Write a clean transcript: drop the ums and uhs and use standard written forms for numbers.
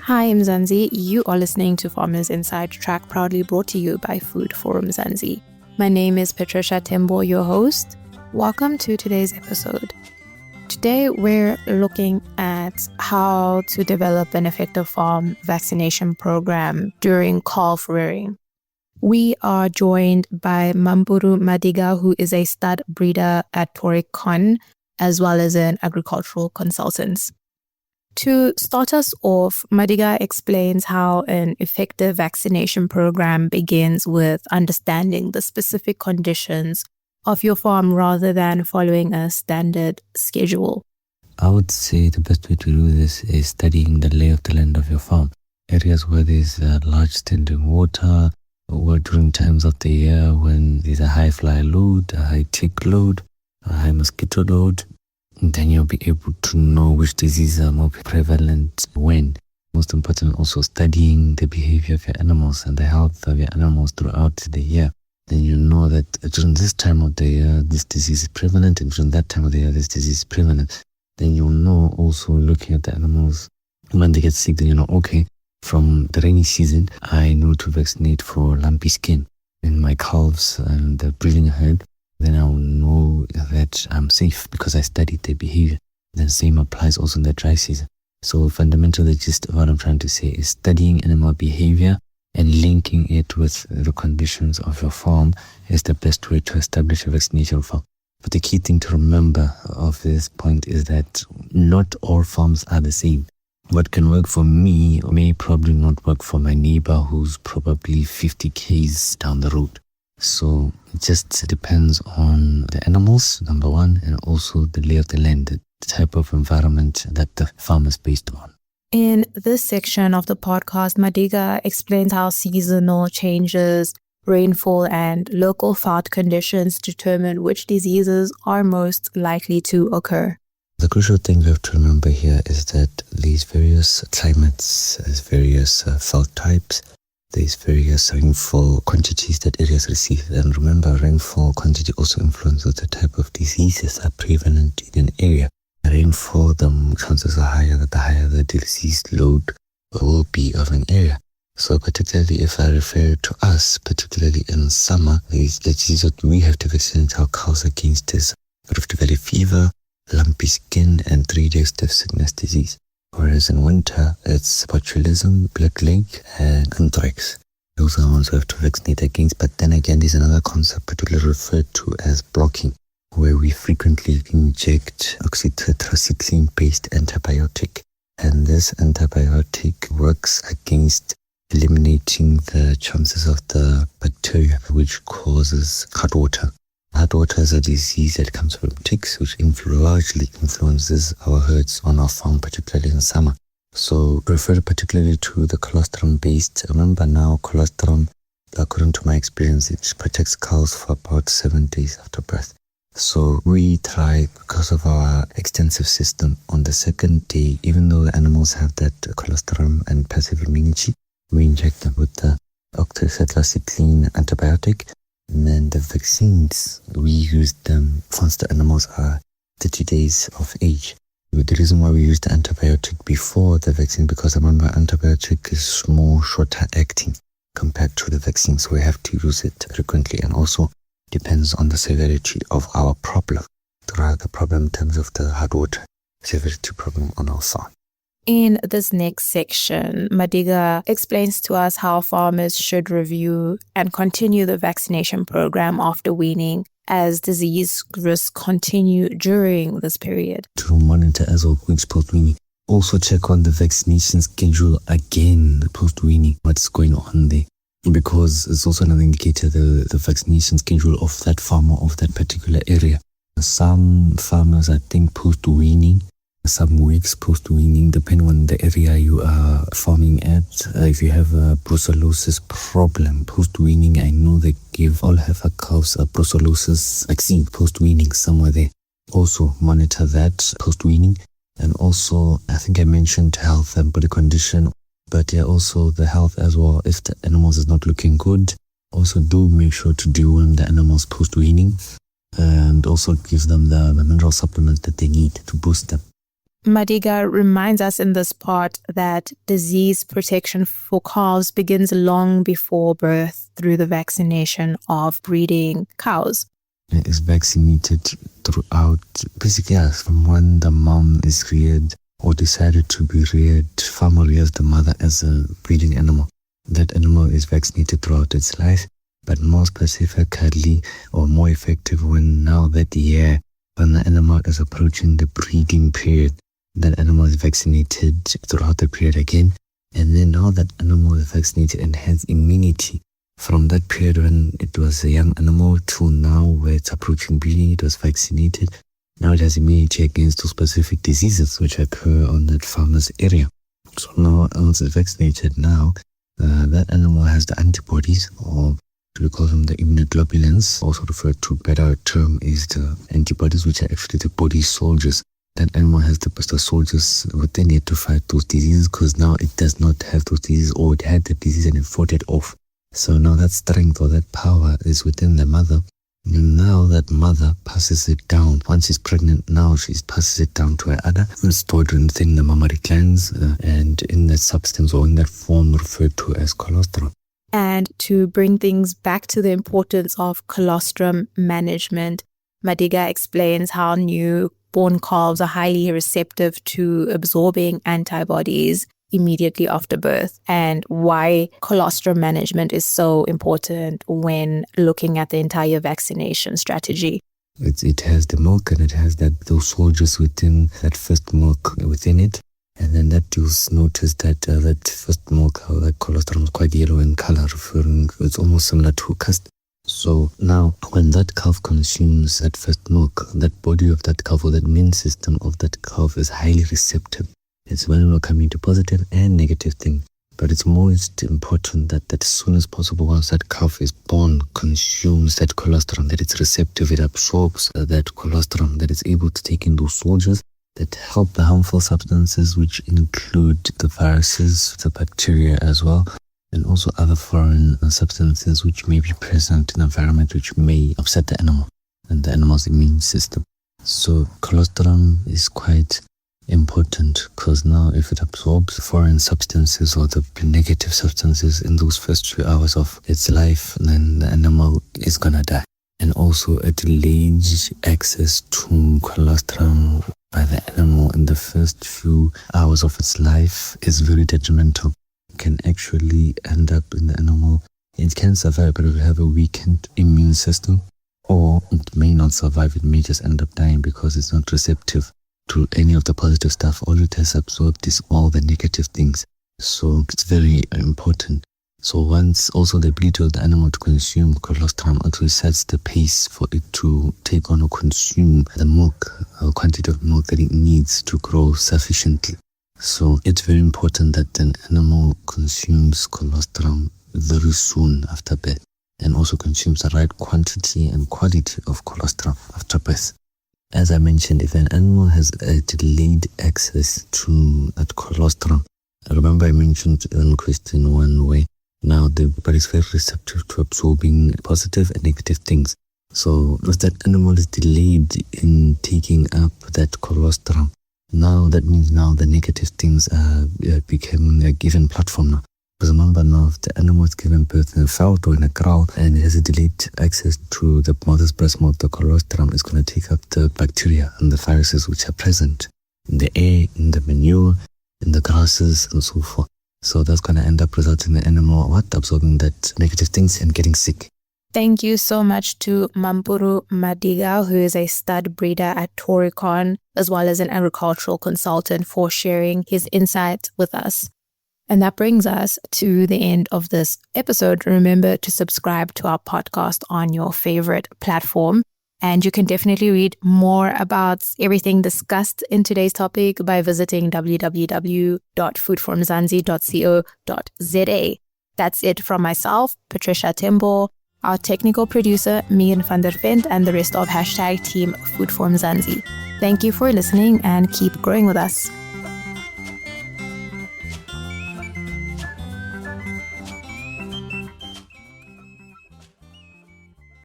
Hi, I'm Zanzi. You are listening to Farmers Inside Track, proudly brought to you by Food Forum Zanzi. My name is Patricia Tembo, your host. Welcome to today's episode. Today, we're looking at how to develop an effective farm vaccination program during calf rearing. We are joined by Mampuru Madiga, who is a stud breeder at Taurricon, as well as an agricultural consultant. To start us off, Madiga explains how an effective vaccination program begins with understanding the specific conditions of your farm rather than following a standard schedule. I would say the best way to do this is studying the lay of the land of your farm. Areas where there's large standing water, or during times of the year when there's a high fly load, a high tick load, a high mosquito load, then you'll be able to know which diseases are more prevalent when. Most important, also studying the behavior of your animals and the health of your animals throughout the year. Then you know that during this time of the year, this disease is prevalent, and during that time of the year, this disease is prevalent. Then you'll know, also looking at the animals, when they get sick, then you know, okay, from the rainy season, I know to vaccinate for lumpy skin in my calves and the breeding herd. Then I'll know that I'm safe because I studied their behavior. Then same applies also in the dry season. So fundamentally, the gist of what I'm trying to say is studying animal behavior and linking it with the conditions of your farm is the best way to establish a vaccination farm. But the key thing to remember of this point is that not all farms are the same. What can work for me may probably not work for my neighbor who's probably 50 k's down the road. So it just depends on the animals, number one, and also the lay of the land, the type of environment that the farm is based on. In this section of the podcast, Madiga explains how seasonal changes, rainfall, and local fought conditions determine which diseases are most likely to occur. The crucial thing we have to remember here is that these various climates, there's various fought types, there's various rainfall quantities that areas receive. And remember, rainfall quantity also influences the type of diseases that are prevalent in an area. Rainfall, the chances are higher that the higher the disease load will be of an area. So particularly if I refer to us, particularly in summer, the disease that we have to vaccinate our cows against is Rift Valley fever, lumpy skin, and 3-day stiff sickness disease. Whereas in winter, it's botulism, black leg, and anthrax. Those are the ones we have to vaccinate against. But then again, there's another concept particularly referred to as blocking, where we frequently inject oxytetracycline-based antibiotic. And this antibiotic works against eliminating the chances of the bacteria which causes heartwater. Heartwater is a disease that comes from ticks, which largely influences our herds on our farm, particularly in summer. So refer particularly to the colostrum-based. Remember now, colostrum, according to my experience, it protects cows for about 7 days after birth. So we try, because of our extensive system, on the second day, even though the animals have that colostrum and passive immunity, we inject them with the oxytetracycline antibiotic. And then the vaccines, we use them once the animals are 30 days of age. The reason why we use the antibiotic before the vaccine, because remember, antibiotic is more shorter acting compared to the vaccine, so we have to use it frequently, and also depends on the severity of our problem. The problem in terms of the heartwater severity problem on our farm. In this next section, Madiga explains to us how farmers should review and continue the vaccination program after weaning as disease risks continue during this period. To monitor as well post-weaning. Also check on the vaccination schedule again post-weaning, what's going on there. Because it's also another indicator, the vaccination schedule of that farmer of that particular area. Some farmers, I think, post-weaning, some weeks post-weaning, depending on the area you are farming at. If you have a brucellosis problem post-weaning, I know they give all heifer cows a brucellosis vaccine post-weaning somewhere there. Also monitor that post-weaning. And also, I think I mentioned health and body condition, but yeah, also the health as well. If the animals is not looking good, also do make sure to deworm the animals post-weaning and also give them the mineral supplements that they need to boost them. Madiga reminds us in this part that disease protection for calves begins long before birth through the vaccination of breeding cows. It is vaccinated throughout, basically, from when the mom is reared or decided to be reared. Farmer rears the mother as a breeding animal. That animal is vaccinated throughout its life, but more specifically or more effective when now that year, when the animal is approaching the breeding period, that animal is vaccinated throughout the period again. And then now that animal is vaccinated and has immunity from that period when it was a young animal to now where it's approaching breeding, it was vaccinated. Now it has immunity against those specific diseases which occur on that farmer's area. So now once it's vaccinated now, that animal has the antibodies, or we call them the immunoglobulins, also referred to better term is the antibodies, which are actually the body soldiers. That animal has the soldiers within it to fight those diseases, because now it does not have those diseases, or it had the disease and it fought it off. So now that strength or that power is within the mother. And now that mother passes it down. Once she's pregnant, now she passes it down to her udder and stored within the mammary glands and in that substance or in that form referred to as colostrum. And to bring things back to the importance of colostrum management, Madiga explains how newborn calves are highly receptive to absorbing antibodies immediately after birth, and why colostrum management is so important when looking at the entire vaccination strategy. It has the milk, and it has those soldiers within that first milk within it. And then that you'll notice that that first milk, how that colostrum is quite yellow in color, it's almost similar to custard. So now when that calf consumes that first milk, that body of that calf or that immune system of that calf is highly receptive. It's when we're coming to positive and negative things. But it's most important that as soon as possible, once that calf is born, consumes that colostrum, that it's receptive, it absorbs that colostrum, that it's able to take in those soldiers that help the harmful substances, which include the viruses, the bacteria as well, and also other foreign substances which may be present in the environment which may upset the animal and the animal's immune system. So colostrum is quite important, because now if it absorbs foreign substances or the negative substances in those first few hours of its life, then the animal is gonna die. And also a delayed access to colostrum by the animal in the first few hours of its life is very detrimental. It can actually end up in the animal, it can survive, but it will have a weakened immune system, or it may not survive, it may just end up dying because it's not receptive to any of the positive stuff. All it has absorbed is all the negative things. So it's very important. So once also the ability of the animal to consume colostrum actually sets the pace for it to take on or consume the milk, or quantity of milk that it needs to grow sufficiently. So it's very important that an animal consumes colostrum very soon after birth, and also consumes the right quantity and quality of colostrum after birth. As I mentioned, if an animal has a delayed access to that colostrum, remember I mentioned in question 1 way, now the body is very receptive to absorbing positive and negative things. So if that animal is delayed in taking up that colostrum, now that means now the negative things are becoming a given platform now. Because remember now, if the animal is given birth in a veldt or in a kraal and it has a delayed access to the mother's breast milk, the colostrum is going to take up the bacteria and the viruses which are present in the air, in the manure, in the grasses and so forth. So that's going to end up resulting in the animal absorbing that negative things and getting sick. Thank you so much to Mampuru Madiga, who is a stud breeder at Taurricon, as well as an agricultural consultant, for sharing his insight with us. And that brings us to the end of this episode. Remember to subscribe to our podcast on your favorite platform. And you can definitely read more about everything discussed in today's topic by visiting www.foodformzansi.co.za. That's it from myself, Patricia Tembo, our technical producer, Megan van der Vent, and the rest of #Team Food for Mzansi. Thank you for listening and keep growing with us.